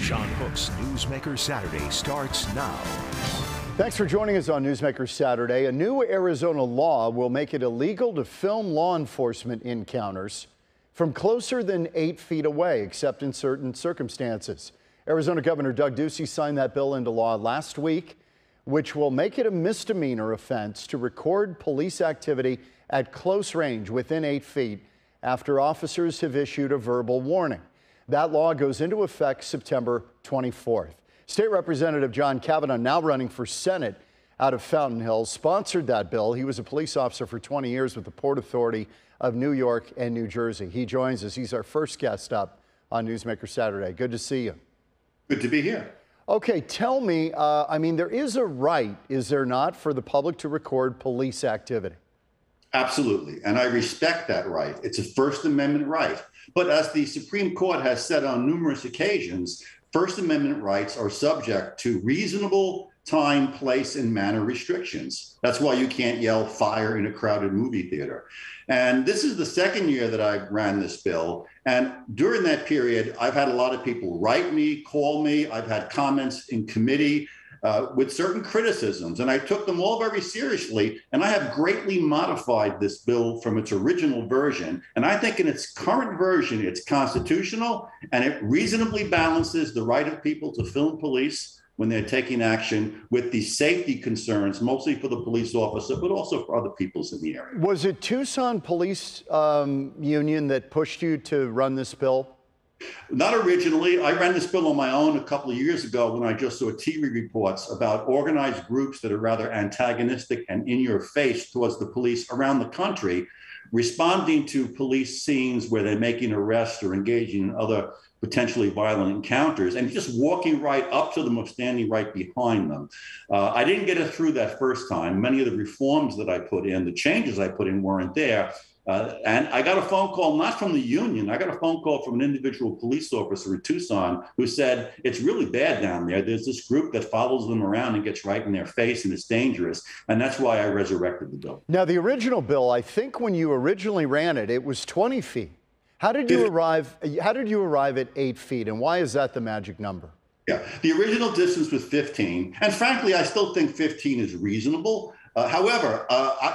John Hook's Newsmaker Saturday starts now. Thanks for joining us on Newsmaker Saturday. A new Arizona law will make it illegal to film law enforcement encounters from closer than 8 feet away, except in certain circumstances. Arizona Governor Doug Ducey signed that bill into law last week, which will make it a misdemeanor offense to record police activity at close range within 8 feet after officers have issued a verbal warning. That law goes into effect September 24th. State Representative John Kavanaugh, now running for Senate out of Fountain Hills, sponsored that bill. He was a police officer for 20 years with the Port Authority of New York and New Jersey. He joins us. He's our first guest up on Newsmaker Saturday. Good to see you. Good to be here. Okay, tell me, there is a right, is there not, for the public to record police activity? Absolutely, and I respect that right. It's a First Amendment right. But as the Supreme Court has said on numerous occasions, First Amendment rights are subject to reasonable time, place, and manner restrictions. That's why you can't yell fire in a crowded movie theater. And this is the second year that I ran this bill. And during that period, I've had a lot of people write me, call me. I've had comments in committee with certain criticisms, and I took them all very seriously. And I have greatly modified this bill from its original version. And I think in its current version, it's constitutional and it reasonably balances the right of people to film police when they're taking action with the safety concerns, mostly for the police officer, but also for other peoples in the area. Was it Tucson Police Union that pushed you to run this bill? Not originally. I ran this bill on my own a couple of years ago when I just saw TV reports about organized groups that are rather antagonistic and in your face towards the police around the country, responding to police scenes where they're making arrests or engaging in other potentially violent encounters, and just walking right up to them or standing right behind them. I didn't get it through that first time. Many of the reforms that I put in, the changes I put in, weren't there. And I got a phone call, not from the union. I got a phone call from an individual police officer in Tucson who said, it's really bad down there. There's this group that follows them around and gets right in their face, and it's dangerous. And that's why I resurrected the bill. Now, the original bill, I think when you originally ran it, it was 20 feet. How did you arrive at 8 feet, and why is that the magic number? Yeah, the original distance was 15. And frankly, I still think 15 is reasonable. However,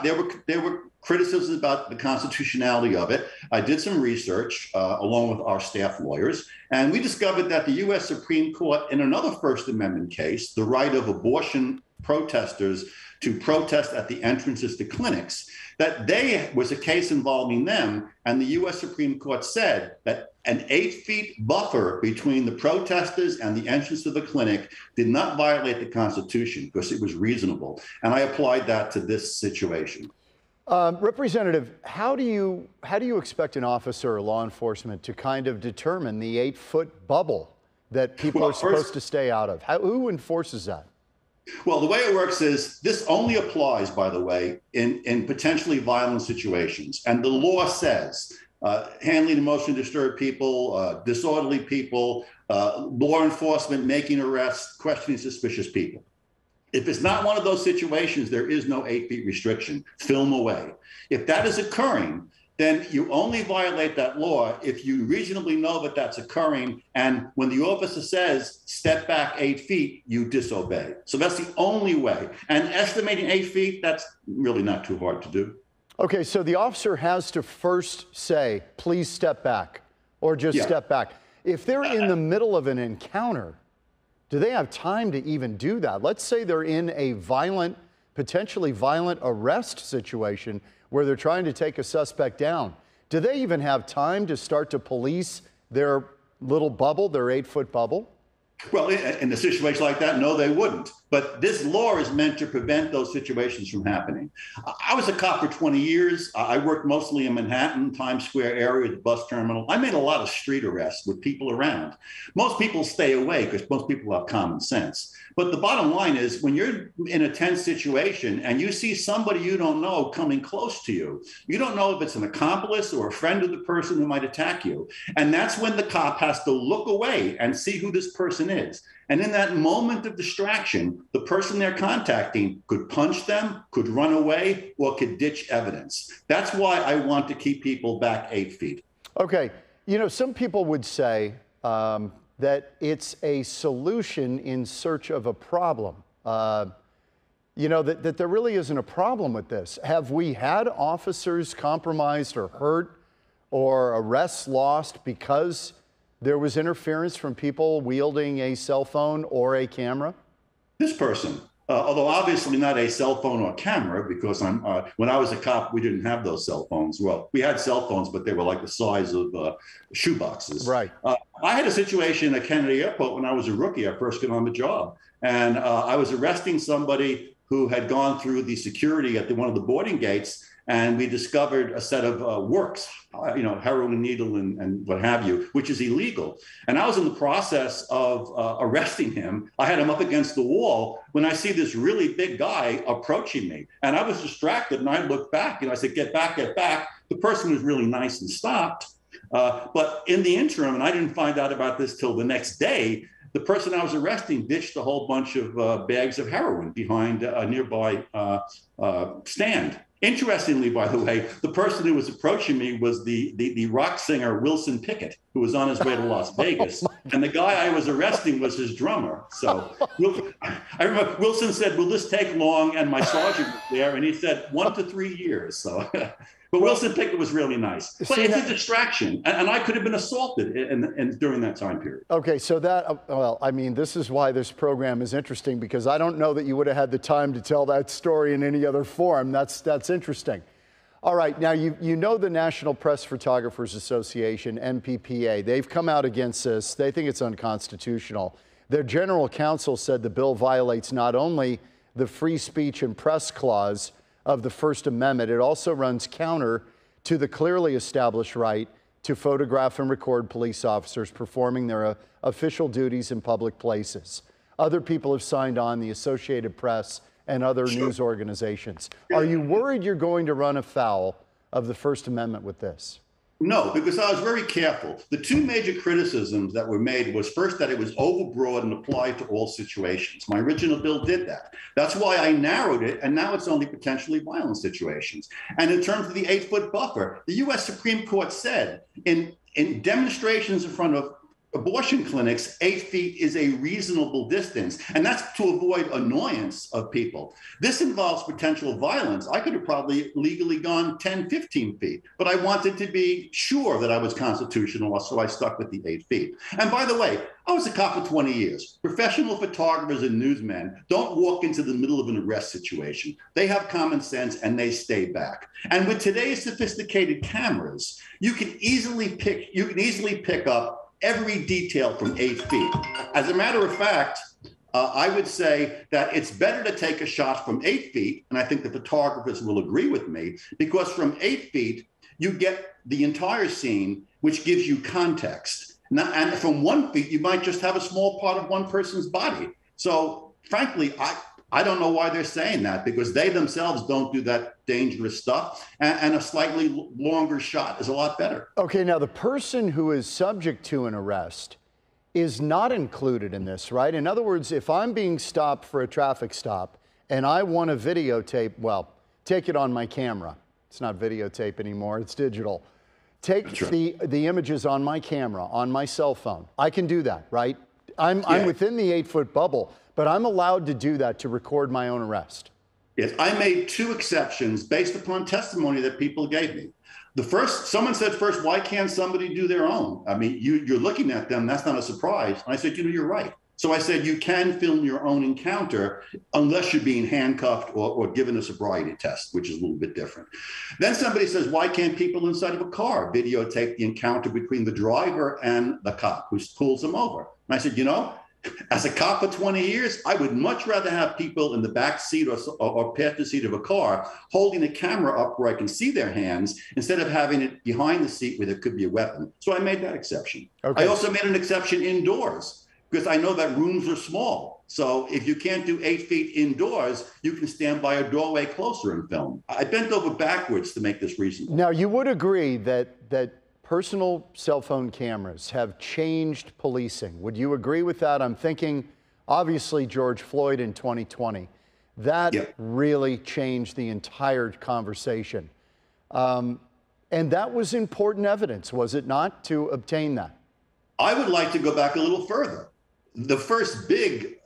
there were criticisms about the constitutionality of it. I did some research along with our staff lawyers, and we discovered that the U.S. Supreme Court, in another First Amendment case, the right of abortion protesters to protest at the entrances to clinics, that was a case involving them, and the U.S. Supreme Court said that an 8 feet buffer between the protesters and the entrance to the clinic did not violate the Constitution because it was reasonable. And I applied that to this situation. Representative, how do you expect an officer or law enforcement to kind of determine the 8 foot bubble that people are supposed to stay out of? Who enforces that? Well, the way it works is this only applies, by the way, in potentially violent situations. And the law says handling emotionally disturbed people, disorderly people, law enforcement making arrests, questioning suspicious people. If it's not one of those situations, there is no 8 feet restriction. Film away. If that is occurring, then you only violate that law if you reasonably know that that's occurring. And when the officer says, step back 8 feet, you disobey. So that's the only way. And estimating 8 feet, that's really not too hard to do. Okay, so the officer has to first say, please step back, or just step back. If they're in the middle of an encounter, do they have time to even do that? Let's say they're in a potentially violent arrest situation where they're trying to take a suspect down. Do they even have time to start to police their little bubble, their 8 foot bubble? Well, in a situation like that, no, they wouldn't. But this law is meant to prevent those situations from happening. I was a cop for 20 years. I worked mostly in Manhattan, Times Square area, the bus terminal. I made a lot of street arrests with people around. Most people stay away because most people have common sense. But the bottom line is when you're in a tense situation and you see somebody you don't know coming close to you, you don't know if it's an accomplice or a friend of the person who might attack you. And that's when the cop has to look away and see who this person is. And in that moment of distraction, the person they're contacting could punch them, could run away, or could ditch evidence. That's why I want to keep people back 8 feet. Okay. You know, some people would say that that it's a solution in search of a problem. You know, that there really isn't a problem with this. Have we had officers compromised or hurt or arrests lost because there was interference from people wielding a cell phone or a camera? This person, although obviously not a cell phone or camera, because when I was a cop, we didn't have those cell phones. Well, we had cell phones, but they were like the size of shoe boxes. Right. I had a situation at Kennedy Airport when I was a rookie. I first got on the job, and I was arresting somebody who had gone through the security at one of the boarding gates, and we discovered a set of works, heroin needle and what have you, which is illegal. And I was in the process of arresting him. I had him up against the wall when I see this really big guy approaching me. And I was distracted, and I looked back, and I said, get back, get back. The person was really nice and stopped. But in the interim, and I didn't find out about this till the next day, the person I was arresting ditched a whole bunch of bags of heroin behind a nearby stand. Interestingly, by the way, the person who was approaching me was the rock singer Wilson Pickett, who was on his way to Las Vegas. And the guy I was arresting was his drummer. So I remember Wilson said, will this take long? And my sergeant was there, and he said 1 to 3 years. So, but Wilson Pickett was really nice. But it's a distraction, and I could have been assaulted during that time period. Okay, so well, I mean, this is why this program is interesting, because I don't know that you would have had the time to tell that story in any other form. That's interesting. All right, now you know the National Press Photographers Association, NPPA, they've come out against this. They think it's unconstitutional. Their general counsel said the bill violates not only the free speech and press clause of the First Amendment, it also runs counter to the clearly established right to photograph and record police officers performing their official duties in public places. Other people have signed on, the Associated Press and other news organizations. Are you worried you're going to run afoul of the First Amendment with this? No, because I was very careful. The two major criticisms that were made was first that it was overbroad and applied to all situations. My original bill did that. That's why I narrowed it, and now it's only potentially violent situations. And in terms of the 8-foot buffer, the U.S. Supreme Court said in demonstrations in front of abortion clinics, 8 feet is a reasonable distance, and that's to avoid annoyance of people. This involves potential violence. I could have probably legally gone 10, 15 feet, but I wanted to be sure that I was constitutional, so I stuck with the 8 feet. And by the way, I was a cop for 20 years. Professional photographers and newsmen don't walk into the middle of an arrest situation. They have common sense and they stay back. And with today's sophisticated cameras, you can easily pick up every detail from 8 feet. As a matter of fact, I would say that it's better to take a shot from 8 feet, and I think the photographers will agree with me, because from 8 feet, you get the entire scene, which gives you context. Now, and from 1 feet, you might just have a small part of one person's body. So frankly, I don't know why they're saying that, because they themselves don't do that dangerous stuff, and a slightly longer shot is a lot better. Okay, now the person who is subject to an arrest is not included in this, right? In other words, if I'm being stopped for a traffic stop and I want to videotape, well, take it on my camera. It's not videotape anymore, it's digital. Take the images on my camera, on my cell phone. I can do that, right? I'm within the 8-foot bubble, but I'm allowed to do that to record my own arrest. Yes, I made 2 exceptions based upon testimony that people gave me. Someone said first, why can't somebody do their own? I mean, you're looking at them, that's not a surprise. And I said, you're right. So I said, you can film your own encounter unless you're being handcuffed or given a sobriety test, which is a little bit different. Then somebody says, why can't people inside of a car videotape the encounter between the driver and the cop who pulls them over? And I said, as a cop for 20 years, I would much rather have people in the back seat or passenger seat of a car holding a camera up where I can see their hands instead of having it behind the seat where there could be a weapon. So I made that exception. Okay. I also made an exception indoors because I know that rooms are small. So if you can't do 8 feet indoors, you can stand by a doorway closer and film. I bent over backwards to make this reasonable. Now, you would agree that personal cell phone cameras have changed policing. Would you agree with that? I'm thinking, obviously, George Floyd in 2020. That really changed the entire conversation. And that was important evidence, was it not, to obtain that? I would like to go back a little further. The first big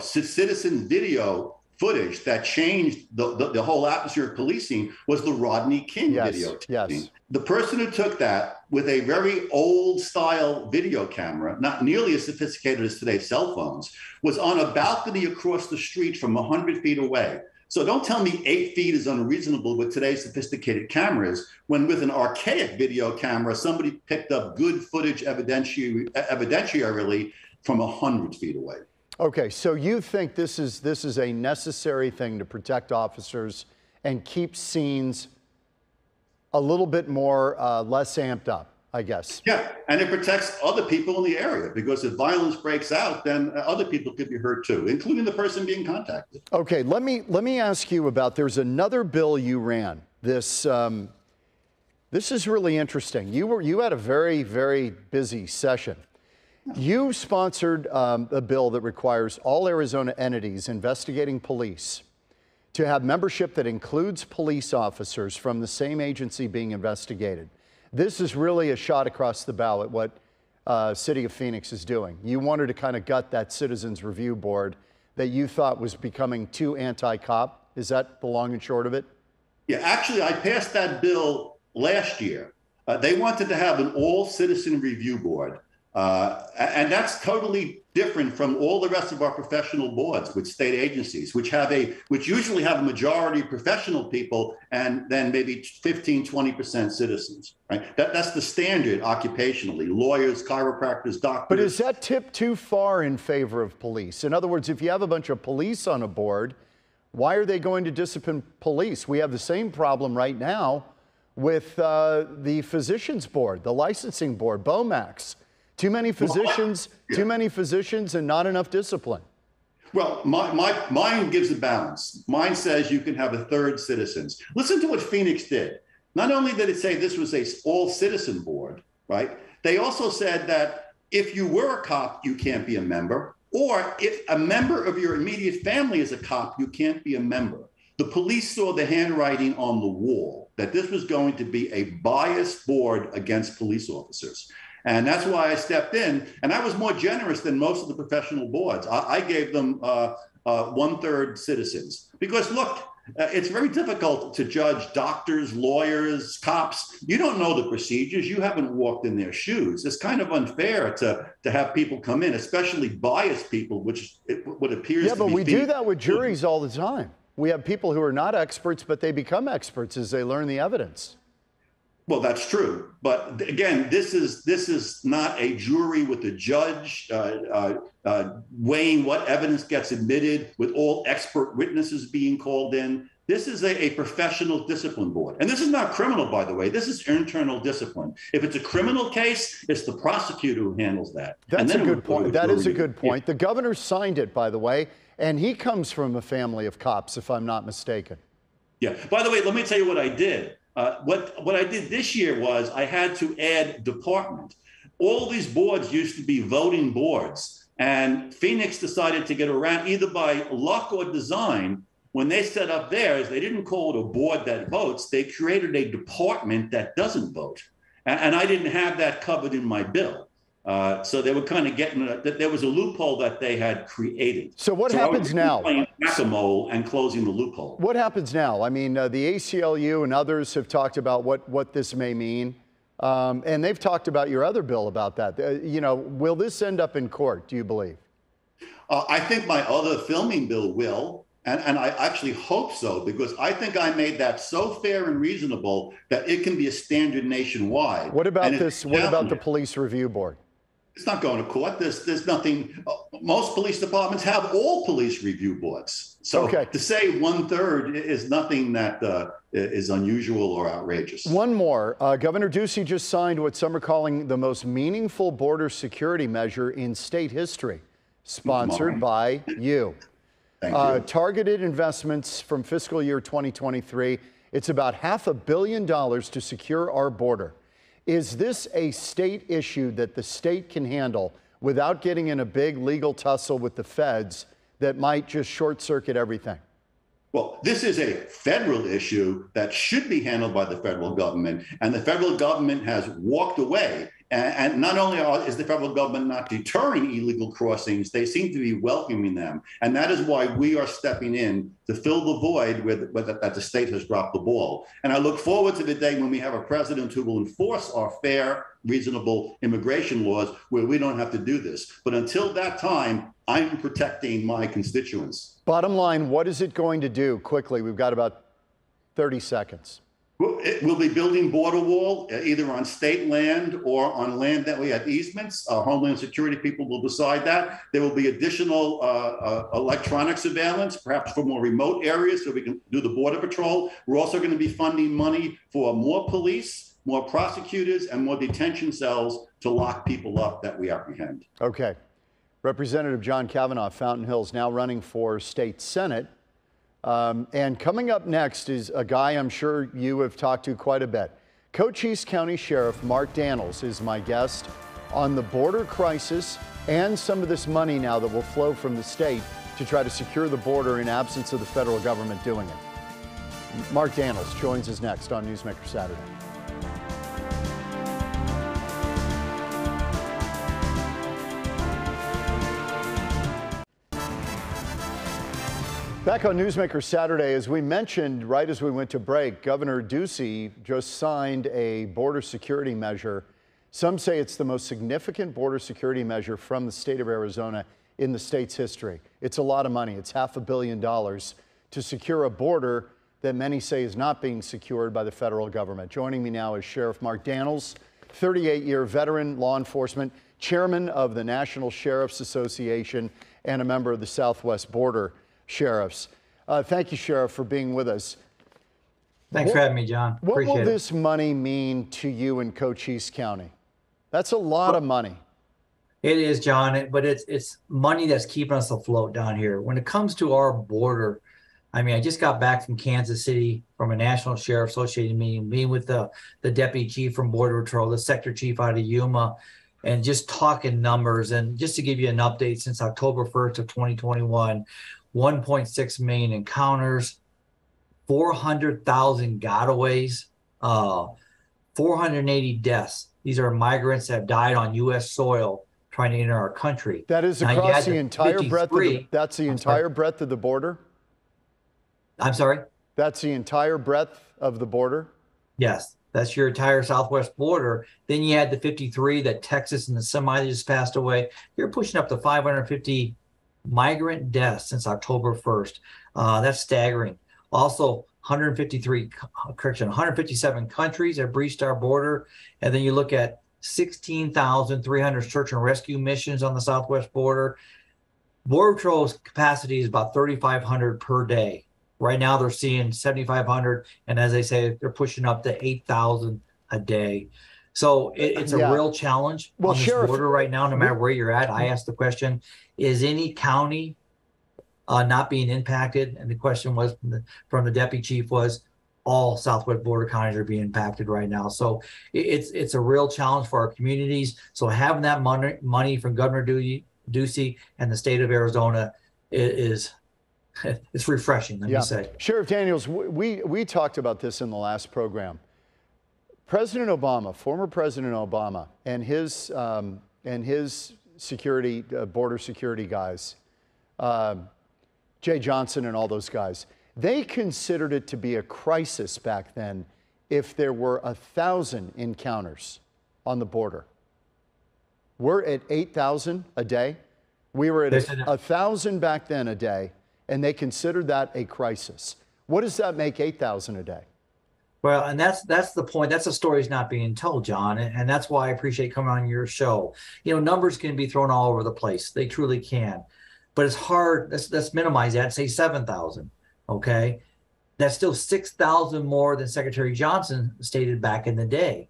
citizen video footage that changed the whole atmosphere of policing was the Rodney King video. Yes. The person who took that with a very old style video camera, not nearly as sophisticated as today's cell phones, was on a balcony across the street from 100 feet away. So don't tell me 8 feet is unreasonable with today's sophisticated cameras, when with an archaic video camera, somebody picked up good footage evidentiarily from 100 feet away. Okay, so you think this is a necessary thing to protect officers and keep scenes a little bit more less amped up, I guess. Yeah, and it protects other people in the area, because if violence breaks out, then other people could be hurt too, including the person being contacted. Okay, let me ask you about, there's another bill you ran. This is really interesting. You had a very, very busy session. You sponsored a bill that requires all Arizona entities investigating police to have membership that includes police officers from the same agency being investigated. This is really a shot across the bow at what City of Phoenix is doing. You wanted to kind of gut that Citizens Review Board that you thought was becoming too anti-cop. Is that the long and short of it? Yeah, actually, I passed that bill last year. They wanted to have an all-citizen review board. And that's totally different from all the rest of our professional boards with state agencies, which usually have a majority of professional people and then maybe 15, 20% citizens, right? That's the standard occupationally, lawyers, chiropractors, doctors. But is that tip too far in favor of police? In other words, if you have a bunch of police on a board, why are they going to discipline police? We have the same problem right now with the physicians board, the licensing board, BOMAX. Too many physicians, and not enough discipline. Well, mine gives a balance. Mine says you can have a third citizens. Listen to what Phoenix did. Not only did it say this was a all-citizen board, right? They also said that if you were a cop, you can't be a member, or if a member of your immediate family is a cop, you can't be a member. The police saw the handwriting on the wall that this was going to be a biased board against police officers. And that's why I stepped in, and I was more generous than most of the professional boards. I gave them 1/3 citizens, because look, it's very difficult to judge doctors, lawyers, cops. You don't know the procedures. You haven't walked in their shoes. It's kind of unfair to have people come in, especially biased people, which what appears to be. Yeah, but we do that with juries all the time. We have people who are not experts, but they become experts as they learn the evidence. Well, that's true. But again, this is not a jury with a judge weighing what evidence gets admitted with all expert witnesses being called in. This is a professional discipline board. And this is not criminal, by the way. This is internal discipline. If it's a criminal case, it's the prosecutor who handles that. That's a good point. That is a good point. The governor signed it, by the way, and he comes from a family of cops, if I'm not mistaken. Yeah. By the way, let me tell you what I did. What I did this year was I had to add department. All these boards used to be voting boards, and Phoenix decided to get around, either by luck or design. When they set up theirs, they didn't call it a board that votes. They created a department that doesn't vote. And I didn't have that covered in my bill. So they were kind of getting that there was a loophole that they had created. So what happens now? Playing whack-a-mole and closing the loophole. What happens now? I mean, the ACLU and others have talked about what this may mean, and they've talked about your other bill about that. Will this end up in court, do you believe? I think my other filming bill will, and I actually hope so, because I think I made that so fair and reasonable that it can be a standard nationwide. What about this? What about the police review board? It's not going to court. There's nothing. Most police departments have all police review boards. So to say 1/3 is nothing that is unusual or outrageous. One more. Governor Ducey just signed what some are calling the most meaningful border security measure in state history, sponsored by you. Thank you. Targeted investments from fiscal year 2023. It's about $500 million to secure our border. Is this a state issue that the state can handle without getting in a big legal tussle with the feds that might just short circuit everything? Well, this is a federal issue that should be handled by the federal government, and the federal government has walked away And not only is the federal government not deterring illegal crossings, they seem to be welcoming them. And that is why we are stepping in to fill the void that the state has dropped the ball. And I look forward to the day when we have a president who will enforce our fair, reasonable immigration laws where we don't have to do this. But until that time, I'm protecting my constituents. Bottom line, what is it going to do? Quickly, we've got about 30 seconds. We'll be building border wall either on state land or on land that we have easements. Homeland Security people will decide that. There will be additional electronic surveillance, perhaps for more remote areas so we can do the border patrol. We're also going to be funding money for more police, more prosecutors, and more detention cells to lock people up that we apprehend. Okay. Representative John Kavanaugh, Fountain Hills, now running for state Senate. And coming up next is a guy I'm sure you have talked to quite a bit. Cochise County Sheriff Mark Daniels is my guest on the border crisis and some of this money now that will flow from the state to try to secure the border in absence of the federal government doing it. Mark Daniels joins us next on Newsmaker Saturday. Back on Newsmaker Saturday, as we mentioned right as we went to break, Governor Ducey just signed a border security measure. Some say it's the most significant border security measure from the state of Arizona in the state's history. It's a lot of money. It's $500 million to secure a border that many say is not being secured by the federal government. Joining me now is Sheriff Mark Daniels, 38-year veteran law enforcement, chairman of the National Sheriff's Association, and a member of the Southwest Border Sheriffs. Thank you, Sheriff, for being with us. Thanks for having me, John. What will this money mean to you in Cochise County? That's a lot of money. It is, John, but it's money that's keeping us afloat down here. When it comes to our border, I mean, I just got back from Kansas City from a National Sheriff Association meeting with the deputy chief from Border Patrol, the sector chief out of Yuma, and just talking numbers. And just to give you an update, since October 1st of 2021, 1.6 million encounters, 400,000 gotaways, 480 deaths. These are migrants that have died on U.S. soil trying to enter our country. That is across the entire breadth of that's the entire breadth of the border? I'm sorry? That's the entire breadth of the border? Yes, that's your entire southwest border. Then you had the 53 that Texas and the semi just passed away. You're pushing up to 550 migrant deaths since October 1st. That's staggering. Also, 157 countries have breached our border. And then you look at 16,300 search and rescue missions on the southwest border. Border Patrol's capacity is about 3,500 per day. Right now, they're seeing 7,500. And as they say, they're pushing up to 8,000 a day. So it's a real challenge on this border right now, no matter where you're at. I asked the question, is any county not being impacted? And the question was from the deputy chief was, all southwest border counties are being impacted right now. So it's a real challenge for our communities. So having that money from Governor Ducey and the state of Arizona is it's refreshing, let me say. Sheriff Daniels, we talked about this in the last program. President Obama, former President Obama, and his security, border security guys, Jay Johnson and all those guys, they considered it to be a crisis back then if there were 1,000 encounters on the border. We're at 8,000 a day. We were at 1,000 back then a day, and they considered that a crisis. What does that make 8,000 a day? Well, and that's the point. That's the story's not being told, John. And that's why I appreciate coming on your show. You know, numbers can be thrown all over the place. They truly can. But it's hard. Let's minimize that and say 7,000. Okay. That's still 6,000 more than Secretary Johnson stated back in the day.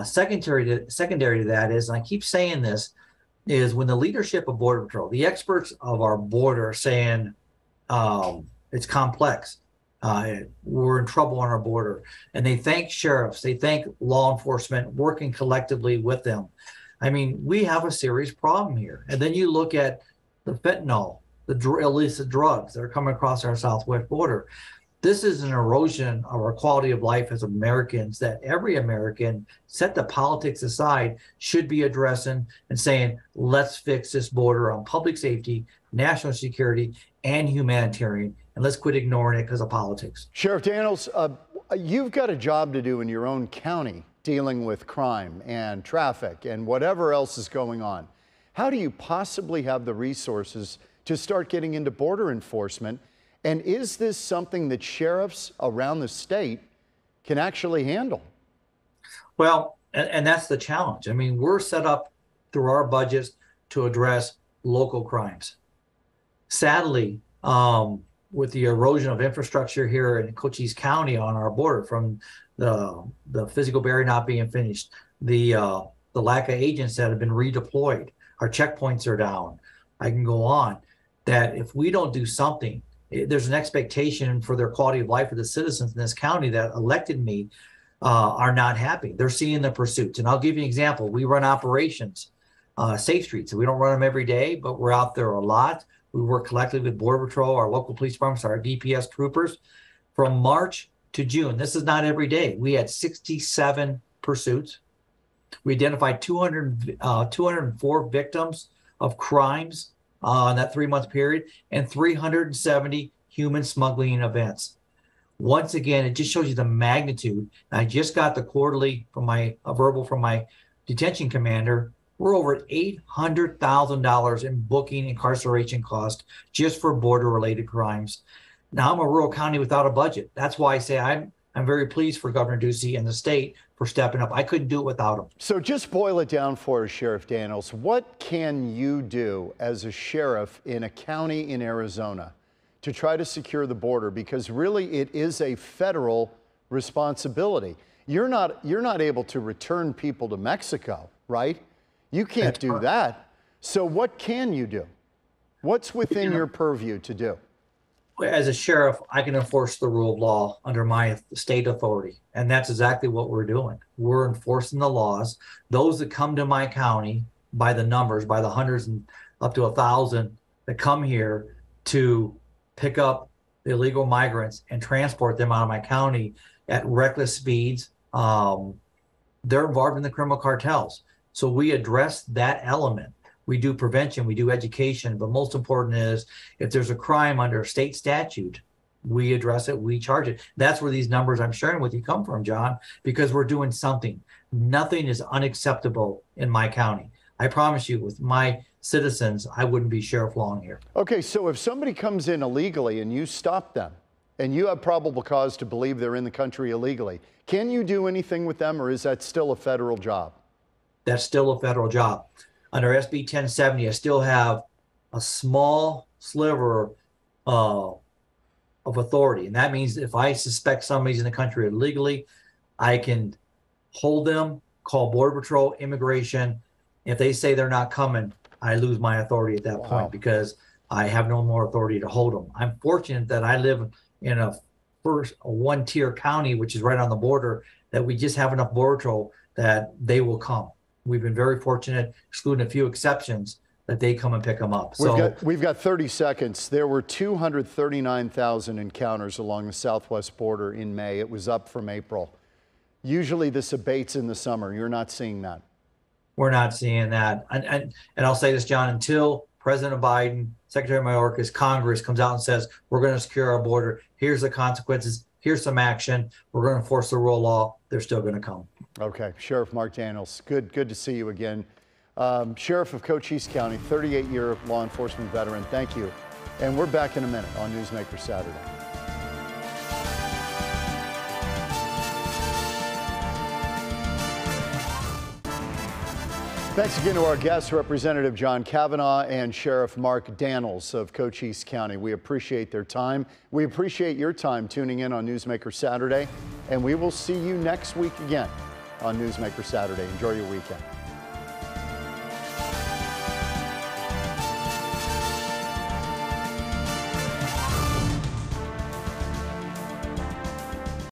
Secondary to that is, and I keep saying this, is when the leadership of Border Patrol, the experts of our border are saying it's complex. We're in trouble on our border. And they thank sheriffs, they thank law enforcement working collectively with them. I mean, we have a serious problem here. And then you look at the fentanyl, the illicit drugs that are coming across our southwest border. This is an erosion of our quality of life as Americans that every American, set the politics aside, should be addressing and saying, let's fix this border on public safety, national security, and humanitarian, and let's quit ignoring it because of politics. Sheriff Daniels, you've got a job to do in your own county dealing with crime and traffic and whatever else is going on. How do you possibly have the resources to start getting into border enforcement? And is this something that sheriffs around the state can actually handle? Well, and that's the challenge. I mean, we're set up through our budgets to address local crimes. Sadly, with the erosion of infrastructure here in Cochise County on our border, from the physical barrier not being finished, the lack of agents that have been redeployed, our checkpoints are down. I can go on. That if we don't do something, there's an expectation for their quality of life for the citizens in this county that elected me are not happy. They're seeing the pursuits. And I'll give you an example. We run operations, Safe Streets. We don't run them every day, but we're out there a lot. We work collectively with Border Patrol, our local police departments, our DPS troopers. From March to June, this is not every day, we had 67 pursuits. We identified 204 victims of crimes in that 3-month period, and 370 human smuggling events. Once again, it just shows you the magnitude. I just got the quarterly from my verbal from my detention commander. We're over $800,000 in booking incarceration cost just for border-related crimes. Now, I'm a rural county without a budget. That's why I say I'm very pleased for Governor Ducey and the state for stepping up. I couldn't do it without him. So just boil it down for us, Sheriff Daniels. What can you do as a sheriff in a county in Arizona to try to secure the border? Because really it is a federal responsibility. You're not able to return people to Mexico, right? You can't do that. So what can you do? What's within your purview to do? As a sheriff, I can enforce the rule of law under my state authority. And that's exactly what we're doing. We're enforcing the laws. Those that come to my county by the numbers, by the hundreds and up to 1,000 that come here to pick up the illegal migrants and transport them out of my county at reckless speeds, they're involved in the criminal cartels. So we address that element. We do prevention, we do education, but most important is if there's a crime under state statute, we address it, we charge it. That's where these numbers I'm sharing with you come from, John, because we're doing something. Nothing is unacceptable in my county. I promise you, with my citizens, I wouldn't be sheriff long here. Okay, so if somebody comes in illegally and you stop them, and you have probable cause to believe they're in the country illegally, can you do anything with them, or is that still a federal job? That's still a federal job. Under SB 1070, I still have a small sliver of authority. And that means if I suspect somebody's in the country illegally, I can hold them, call Border Patrol, immigration. If they say they're not coming, I lose my authority at that point because I have no more authority to hold them. I'm fortunate that I live in a one-tier county, which is right on the border, that we just have enough Border Patrol that they will come. We've been very fortunate, excluding a few exceptions, that they come and pick them up. We've got 30 seconds. There were 239,000 encounters along the southwest border in May. It was up from April. Usually this abates in the summer. You're not seeing that. We're not seeing that. And I'll say this, John, until President Biden, Secretary Mayorkas, Congress comes out and says, we're going to secure our border, here's the consequences, here's some action, we're going to enforce the rule of law, they're still going to come. Okay. Sheriff Mark Daniels, good to see you again. Sheriff of Cochise County, 38-year law enforcement veteran, thank you. And we're back in a minute on Newsmaker Saturday. Thanks again to our guests, Representative John Kavanaugh and Sheriff Mark Daniels of Cochise County. We appreciate their time. We appreciate your time tuning in on Newsmaker Saturday, and we will see you next week again on Newsmaker Saturday. Enjoy your weekend.